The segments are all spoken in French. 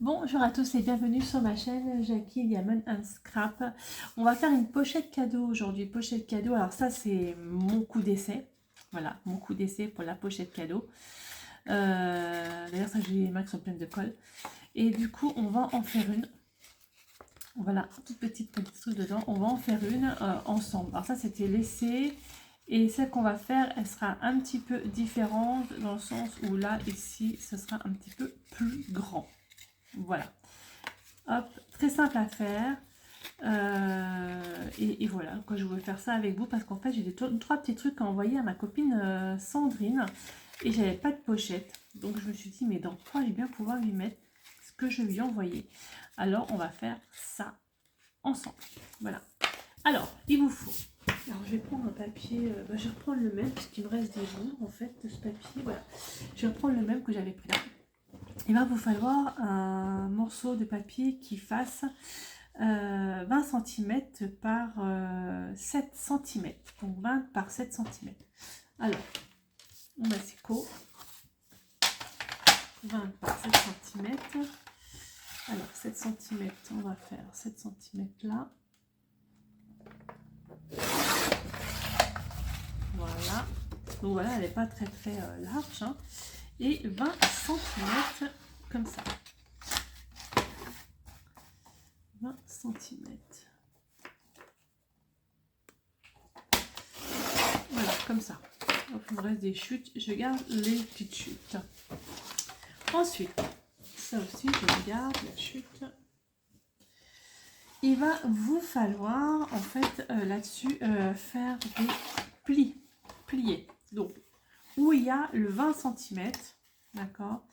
Bonjour à tous et bienvenue sur ma chaîne Jackie Diamond and Scrap. On va faire une pochette cadeau aujourd'hui. Pochette cadeau, alors ça c'est mon coup d'essai. Voilà, mon coup d'essai pour la pochette cadeau. D'ailleurs ça j'ai les mains qui sont pleines de colle. Et du coup on va en faire une. Voilà, toute petite truc dedans. On va en faire une ensemble. Alors ça c'était l'essai. Et celle qu'on va faire, elle sera un petit peu différente dans le sens où là, ici, ce sera un petit peu plus grand. Voilà. Hop, très simple à faire. Et voilà, quoi, je voulais faire ça avec vous parce qu'en fait, j'ai trois petits trucs à envoyer à ma copine Sandrine et j'avais pas de pochette. Donc, je me suis dit, mais dans quoi je vais bien pouvoir lui mettre ce que je lui ai envoyé. Alors, on va faire ça ensemble. Voilà. Alors, il vous faut. Alors, je vais prendre un papier. Je vais reprendre le même parce qu'il me reste des jours en fait de ce papier. Voilà. Je vais reprendre le même que j'avais pris là. Il va vous falloir un morceau de papier qui fasse 20 cm par 7 cm. Donc 20 par 7 cm. Alors, on a Seco. 20 par 7 cm. Alors, 7 cm, on va faire 7 cm là. Voilà. Donc voilà, elle n'est pas très large. Hein. Et 20 cm comme ça. 20 cm. Voilà, comme ça. Donc, il me reste des chutes. Je garde les petites chutes. Ensuite, ça aussi, je garde la chute. Il va vous falloir, en fait, là-dessus, faire des plis. Pliés. Donc, où il y a le 20 cm, d'accord,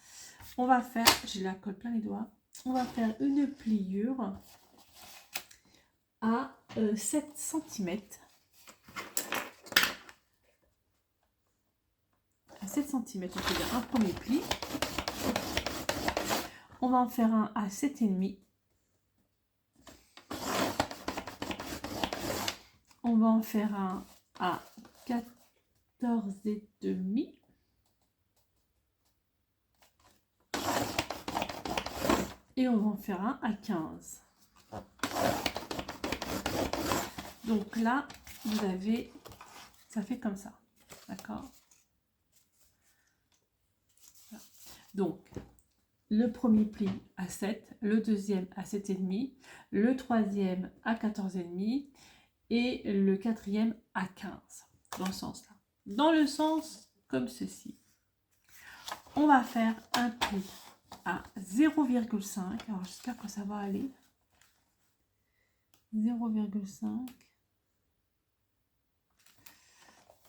on va faire, j'ai la colle plein les doigts, on va faire une pliure à 7 cm. À 7 cm, on peut dire un premier pli. On va en faire un à 7,5. On va en faire un à 14,5. Et on va en faire un à 15. Donc là, vous avez, ça fait comme ça, d'accord? Voilà. Donc, le premier pli à 7, le deuxième à 7,5, le troisième à 14,5 et le quatrième à 15, dans ce sens-là. Dans le sens comme ceci. On va faire un pli à 0,5. Alors, j'espère que ça va aller. 0,5.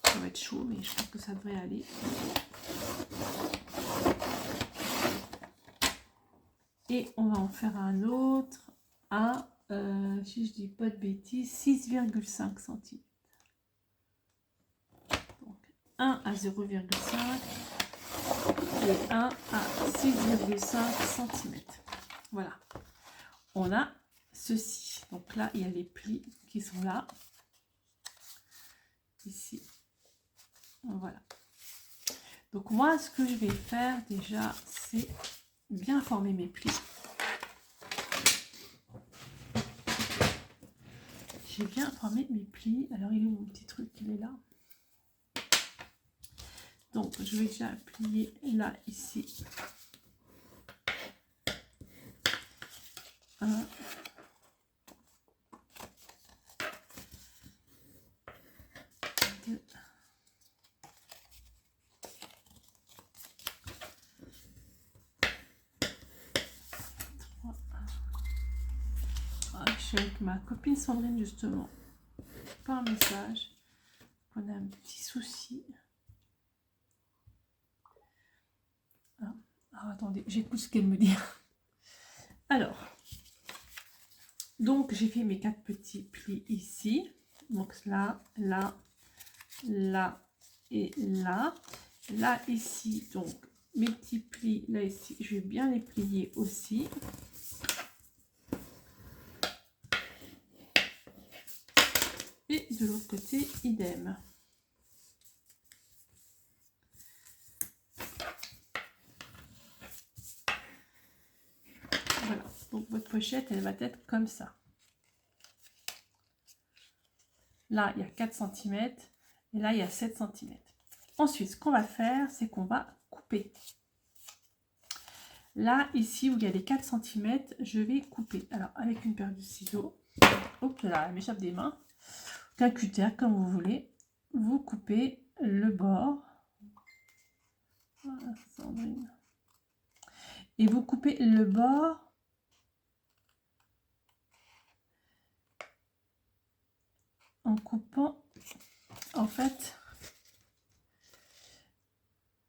Ça va être chaud, mais je pense que ça devrait aller. Et on va en faire un autre à, si je dis pas de bêtises, 6,5 cm. Donc, un à 0,5 et un à 6,5 cm. Voilà. On a ceci. Donc là, il y a les plis qui sont là. Ici. Voilà. Donc moi, ce que je vais faire déjà, c'est bien former mes plis. J'ai bien formé mes plis. Alors, il est où mon petit truc? Il est là. Donc, je vais déjà plier là, ici. 1. 2. 3. Ah, je suis avec ma copine Sandrine, justement, par message. On a un petit souci. Alors, attendez, j'écoute ce qu'elle me dit. Alors, donc j'ai fait mes 4 petits plis ici. Donc là, là, là et là. Là, ici, donc mes petits plis, là, ici, je vais bien les plier aussi. Et de l'autre côté, idem. pochette, elle va être comme ça. Là, il y a 4 cm et là, il y a 7 cm. Ensuite, ce qu'on va faire, c'est qu'on va couper. Là, ici, où il y a les 4 cm, je vais couper. Alors, avec une paire de ciseaux, hop là, elle m'échappe des mains, qu'un cutter, comme vous voulez, vous coupez le bord. Voilà, Sandrine. Et vous coupez le bord en coupant, en fait,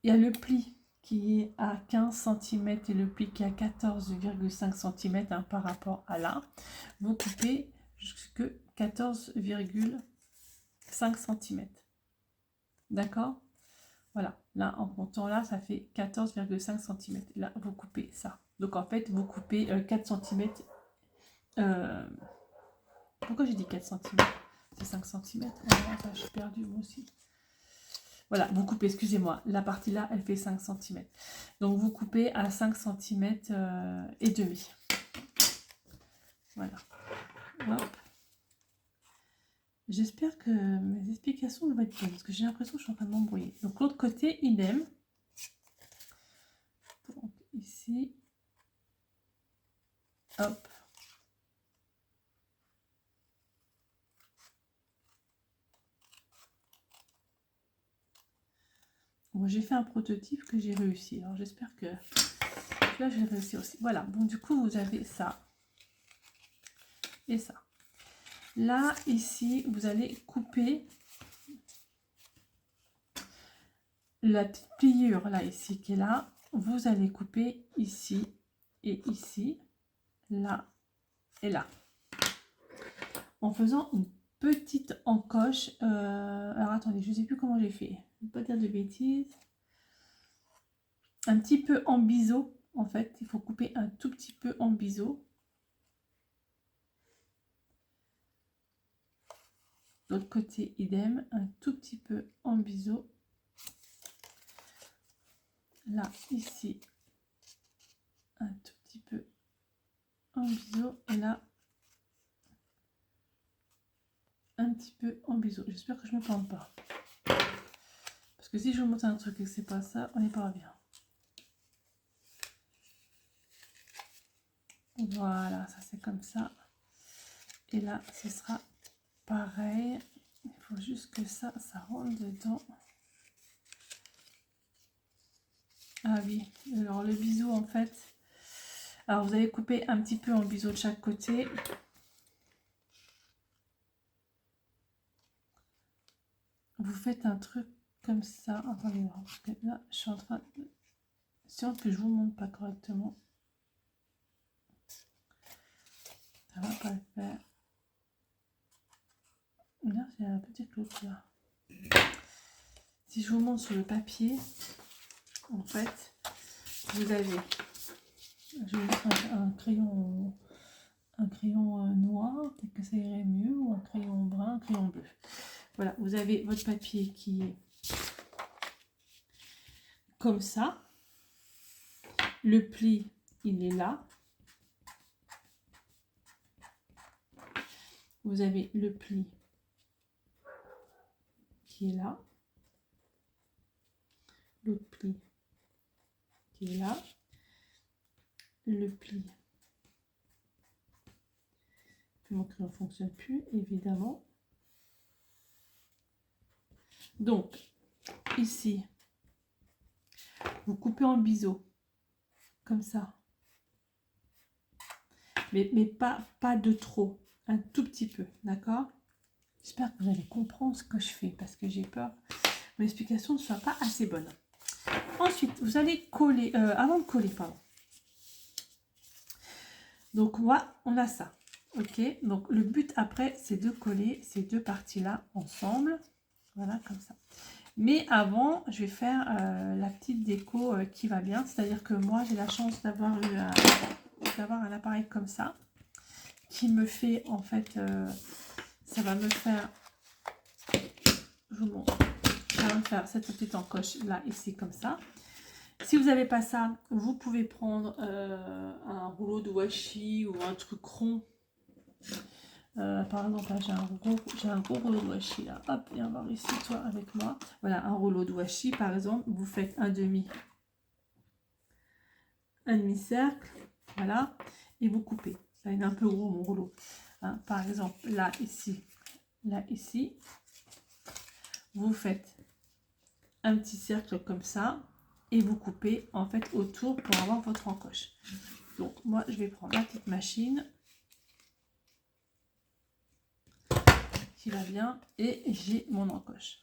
il y a le pli qui est à 15 cm et le pli qui est à 14,5 cm hein, par rapport à là. Vous coupez jusque 14,5 cm. D'accord? Voilà, là en comptant là, ça fait 14,5 cm. Là, vous coupez ça. Donc en fait, vous coupez 4 cm. Pourquoi j'ai dit 4 cm? C'est 5 cm. Oh, ça, je suis perdue moi aussi. Voilà, vous coupez, excusez-moi, la partie là, elle fait 5 cm. Donc vous coupez à 5 cm et demi. Voilà. Hop. J'espère que mes explications vont être bonnes, parce que j'ai l'impression que je suis en train de m'embrouiller. Donc l'autre côté, idem. Donc ici, hop. Bon, j'ai fait un prototype que j'ai réussi. Alors j'espère que là, j'ai réussi aussi. Voilà, bon du coup, vous avez ça et ça. Là, ici, vous allez couper la petite pliure là, ici, qui est là. Vous allez couper ici et ici, là et là. En faisant une petite encoche. Alors attendez, je ne sais plus comment j'ai fait. Je ne vais pas dire de bêtises. Un petit peu en biseau, en fait. Il faut couper un tout petit peu en biseau. L'autre côté, idem. Un tout petit peu en biseau. Là, ici. Un tout petit peu en biseau. Et là, un petit peu en biseau. J'espère que je ne me plante pas. Parce que si je vous montre un truc et que c'est pas ça, on n'est pas bien. Voilà, ça c'est comme ça. Et là, ce sera pareil. Il faut juste que ça rentre dedans. Ah oui, alors le biseau en fait. Alors vous allez couper un petit peu en biseau de chaque côté. Vous faites un truc comme ça. Attendez voir, parce que là, je suis en train de... C'est que je vous montre pas correctement. Ça va pas le faire. Là, c'est la petite cloche là. Si je vous montre sur le papier, en fait, vous avez, je vais mettre un crayon noir, peut-être que ça irait mieux, ou un crayon brun, un crayon bleu. Voilà, vous avez votre papier qui est comme ça. Le pli, il est là. Vous avez le pli qui est là. L'autre pli qui est là. Le pli. Mon crayon ne fonctionne plus, évidemment. Donc, ici, vous coupez en biseau, comme ça. Mais pas de trop, un tout petit peu, d'accord? J'espère que vous allez comprendre ce que je fais, parce que j'ai peur que mon explication ne soit pas assez bonne. Ensuite, vous allez coller, avant de coller, pardon. Donc, on a ça, ok? Donc, le but après, c'est de coller ces deux parties-là ensemble. Voilà, comme ça. Mais avant, je vais faire la petite déco qui va bien. C'est-à-dire que moi, j'ai la chance d'avoir un appareil comme ça. Qui me fait, en fait, ça va me faire... Je vous montre. Ça va me faire cette petite encoche là, ici, comme ça. Si si vous n'avez pas ça, vous pouvez prendre un rouleau de washi ou un truc rond. Par exemple, là, j'ai un gros rouleau de washi là. Hop, viens voir ici, toi, avec moi. Voilà, un rouleau de washi, par exemple, vous faites un demi-cercle, voilà, et vous coupez. Ça, il est un peu gros mon rouleau. Hein, par exemple, là, ici, vous faites un petit cercle comme ça et vous coupez en fait autour pour avoir votre encoche. Donc moi je vais prendre la petite machine qui va bien et j'ai mon encoche,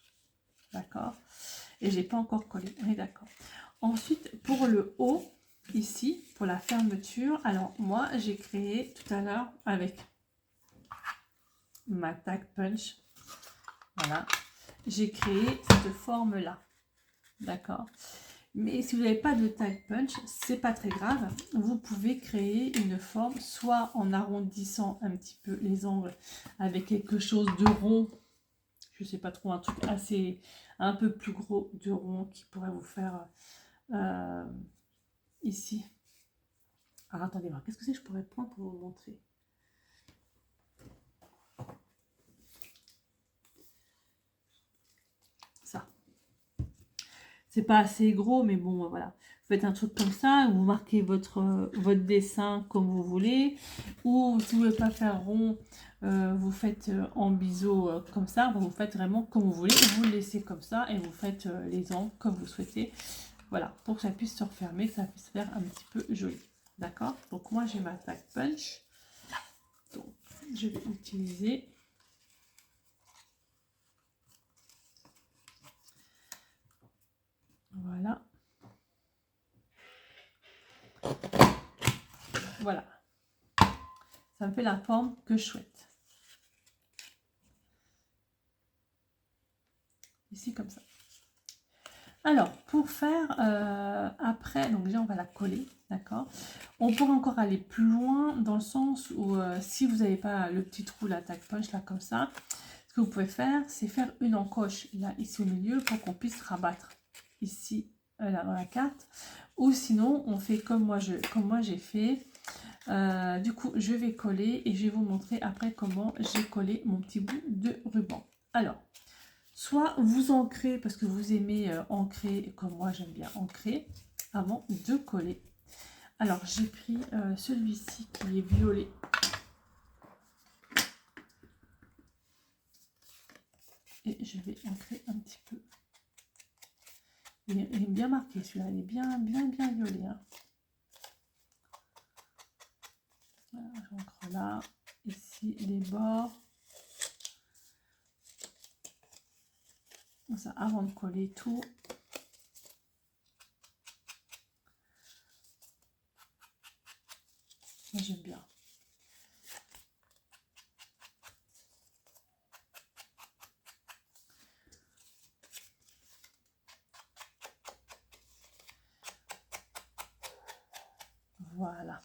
d'accord, et j'ai pas encore collé, on est d'accord. Ensuite pour le haut ici, pour la fermeture, alors moi j'ai créé tout à l'heure avec ma tag punch, voilà, j'ai créé cette forme là, d'accord. Mais si vous n'avez pas de tag punch, c'est pas très grave. Vous pouvez créer une forme, soit en arrondissant un petit peu les angles avec quelque chose de rond. Je sais pas trop, un truc assez, un peu plus gros de rond qui pourrait vous faire ici. Alors attendez voir, qu'est-ce que c'est que je pourrais prendre pour vous montrer? Ça. C'est pas assez gros, mais bon, voilà. Vous faites un truc comme ça, vous marquez votre dessin comme vous voulez. Ou si vous ne voulez pas faire rond, vous faites en biseau comme ça. Vous faites vraiment comme vous voulez. Vous le laissez comme ça et vous faites les angles comme vous souhaitez. Voilà, pour que ça puisse se refermer, que ça puisse faire un petit peu joli. D'accord? Donc moi, j'ai ma tag punch. Donc, je vais utiliser... Voilà. Voilà. Ça me fait la forme que je souhaite. Ici, comme ça. Alors, pour faire après, donc déjà, on va la coller, d'accord? On pourrait encore aller plus loin dans le sens où si vous n'avez pas le petit trou, la tag punch, là, comme ça, ce que vous pouvez faire, c'est faire une encoche, là, ici au milieu, pour qu'on puisse rabattre ici, là, dans la carte. Ou sinon, on fait comme moi j'ai fait. Du coup, je vais coller et je vais vous montrer après comment j'ai collé mon petit bout de ruban. Alors, soit vous ancrez parce que vous aimez ancrer comme moi j'aime bien ancrer avant de coller. Alors j'ai pris celui-ci qui est violet. Et je vais ancrer un petit peu. Il est bien marqué celui-là, il est bien violet. Hein. Voilà, j'ancre là, ici les bords. Ça, avant de coller tout. Moi j'aime bien. Voilà.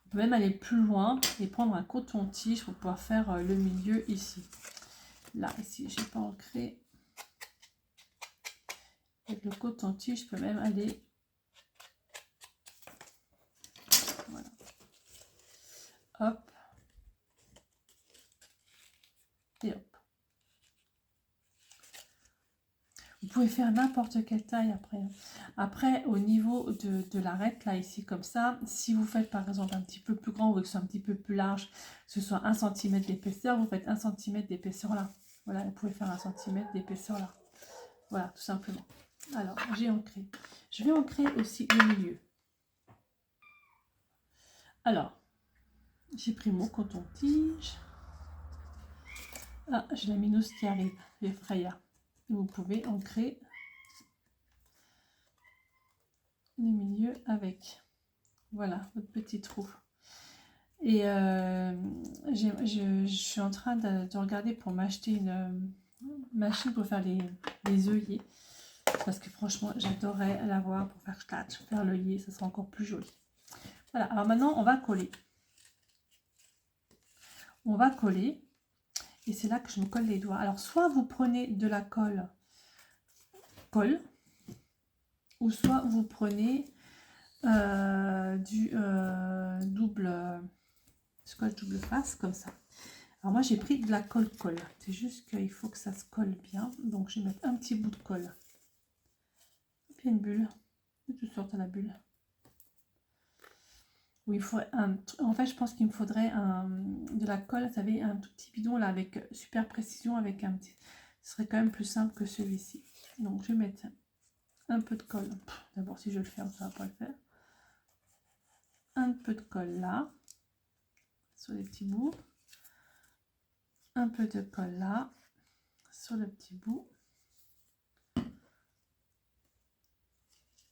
On peut même aller plus loin et prendre un coton-tige pour pouvoir faire le milieu ici. Là, ici, j'ai pas ancré. Avec le coton-tige, je peux même aller. Voilà. Hop. Et hop. Vous pouvez faire n'importe quelle taille après. Après, au niveau de l'arête, là, ici, comme ça, si vous faites par exemple un petit peu plus grand ou que ce soit un petit peu plus large, que ce soit 1 cm d'épaisseur, vous faites 1 cm d'épaisseur là. Voilà, vous pouvez faire 1 cm d'épaisseur là. Voilà, tout simplement. Alors, j'ai ancré. Je vais ancrer aussi le milieu. Alors, j'ai pris mon coton-tige. Ah, j'ai la minouse qui arrive, les Freya. Vous pouvez ancrer le milieu avec, voilà, votre petit trou. Et je suis en train de regarder pour m'acheter une machine pour faire les œillets. Parce que franchement, j'adorerais l'avoir pour faire l'œillet, ça sera encore plus joli. Voilà, alors maintenant, on va coller. On va coller. Et c'est là que je me colle les doigts. Alors, soit vous prenez de la colle, ou soit vous prenez du double scotch double face comme ça. Alors moi j'ai pris de la colle. C'est juste qu'il faut que ça se colle bien. Donc je vais mettre un petit bout de colle. Puis une bulle. De toutes sortes à la bulle. Oui, il faudrait en fait je pense qu'il me faudrait de la colle. Vous savez, un tout petit bidon là avec super précision avec un petit. Ce serait quand même plus simple que celui-ci. Donc je vais mettre un peu de colle. D'abord si je le ferme, ça va pas le faire. Un peu de colle là. Sur les petits bouts. Un peu de colle là. Sur le petit bout.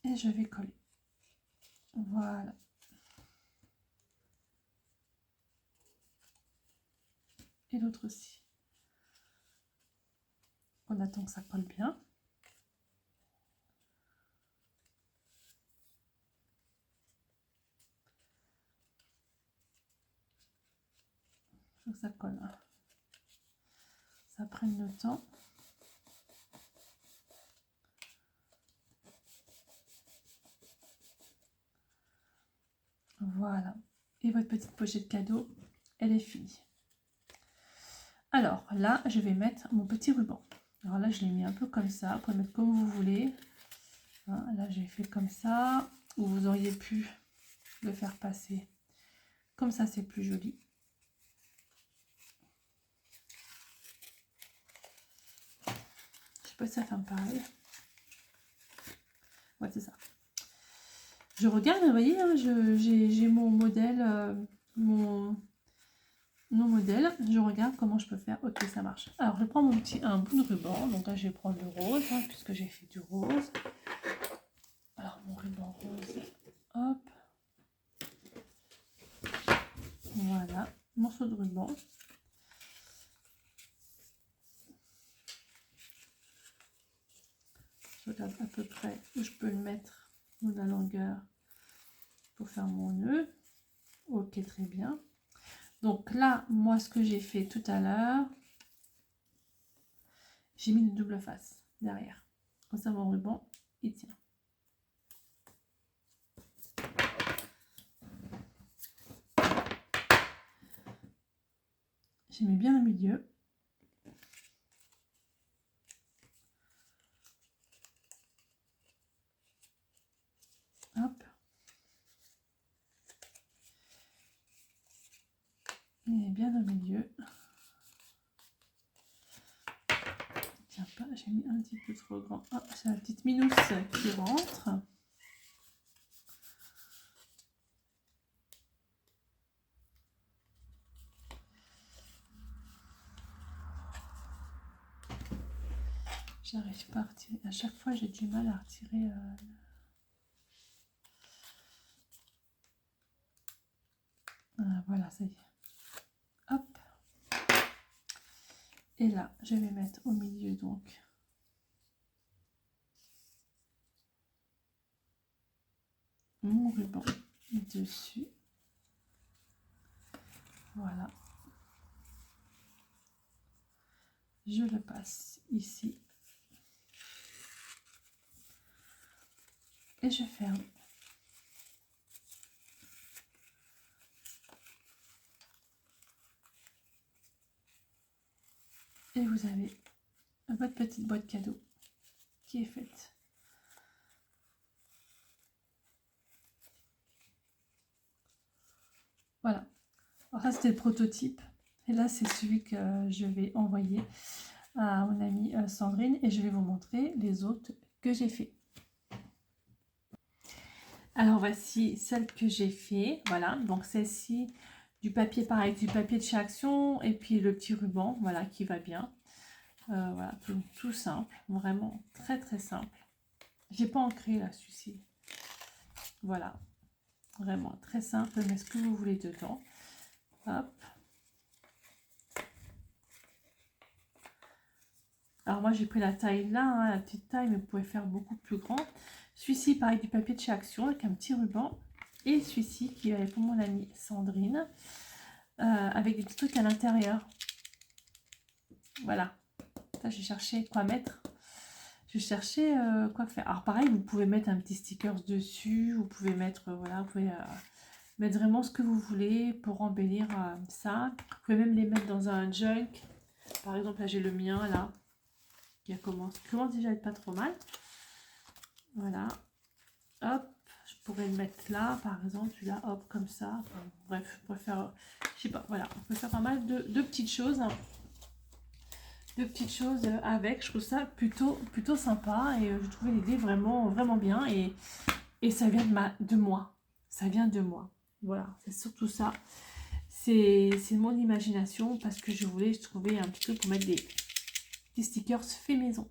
Et je vais coller. Voilà. Et l'autre aussi. On attend que ça colle bien. Il faut que ça colle. Ça prenne le temps. Voilà. Et votre petite pochette cadeau, elle est finie. Alors là, je vais mettre mon petit ruban. Alors là, je l'ai mis un peu comme ça. Vous pouvez mettre comme vous voulez. Hein, là, j'ai fait comme ça. Ou vous auriez pu le faire passer. Comme ça, c'est plus joli. Je sais pas si ça fait un pareil. Ouais, c'est ça. Je regarde, vous voyez, hein, j'ai mon modèle, mon modèle. Je regarde comment je peux faire. Ok, ça marche. Alors, je prends un bout de ruban. Donc là, je vais prendre le rose, hein, puisque j'ai fait du rose. Alors, mon ruban rose. Hop. Voilà. Morceau de ruban. Je regarde à peu près où je peux le mettre de la longueur pour faire mon nœud. Ok, très bien. Donc là, moi, ce que j'ai fait tout à l'heure, j'ai mis une double face derrière. Comme ça, mon ruban, il tient. J'ai mis bien au milieu. Hop. Il est bien au milieu. Tiens pas, j'ai mis un petit peu trop grand. Ah, c'est la petite minousse qui rentre. J'arrive pas à retirer. À chaque fois, j'ai du mal à retirer. Voilà, ça y est. Hop. Et là, je vais mettre au milieu donc mon ruban dessus. Voilà. Je le passe ici. Et je ferme. Et vous avez votre petite boîte cadeau qui est faite. Voilà. Alors ça, c'était le prototype. Et là, c'est celui que je vais envoyer à mon amie Sandrine. Et je vais vous montrer les autres que j'ai fait. Alors, voici celle que j'ai fait. Voilà. Donc, celle-ci, du papier pareil, du papier de chez Action. Et puis, le petit ruban, voilà, qui va bien. Voilà, tout simple. Vraiment très, très simple. J'ai pas ancré là, celui-ci. Voilà. Vraiment très simple. Mais ce que vous voulez dedans. Hop. Alors moi j'ai pris la taille là, hein, la petite taille, mais vous pouvez faire beaucoup plus grand. Celui-ci pareil du papier de chez Action avec un petit ruban. Et celui-ci qui est pour mon amie Sandrine. Avec des petits trucs à l'intérieur. Voilà. Ça j'ai cherché quoi mettre. Je cherchais quoi faire. Alors pareil, vous pouvez mettre un petit sticker dessus, vous pouvez mettre, voilà, vous pouvez mettre vraiment ce que vous voulez pour embellir ça. Vous pouvez même les mettre dans un junk. Par exemple, là j'ai le mien, là, qui commence déjà à être pas trop mal. Voilà. Hop, je pourrais le mettre là, par exemple, celui-là, hop, comme ça. Enfin, bref, on peut faire, je sais pas, voilà, on peut faire pas mal de petites choses. De petites choses avec, je trouve ça plutôt sympa et je trouvais l'idée vraiment bien et ça vient de moi, ça vient de moi, voilà, c'est surtout ça, c'est mon imagination parce que je voulais trouver un petit truc pour mettre des stickers fait maison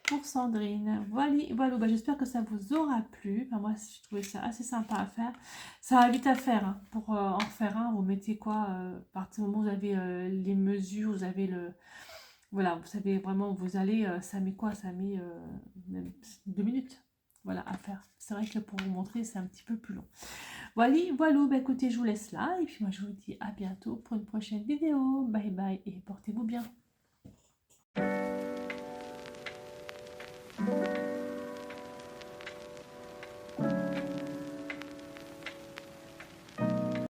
pour Sandrine. Voilà, bah, j'espère que ça vous aura plu. Enfin, moi je trouvais ça assez sympa à faire, ça va vite à faire hein. Pour en faire un, vous mettez quoi à partir du moment où vous avez les mesures, vous avez le voilà, vous savez vraiment où vous allez, ça met quoi? Ça met même 2 minutes, voilà, à faire. C'est vrai que pour vous montrer, c'est un petit peu plus long. Voilà, bah écoutez, je vous laisse là, et puis moi je vous dis à bientôt pour une prochaine vidéo. Bye bye, et portez-vous bien.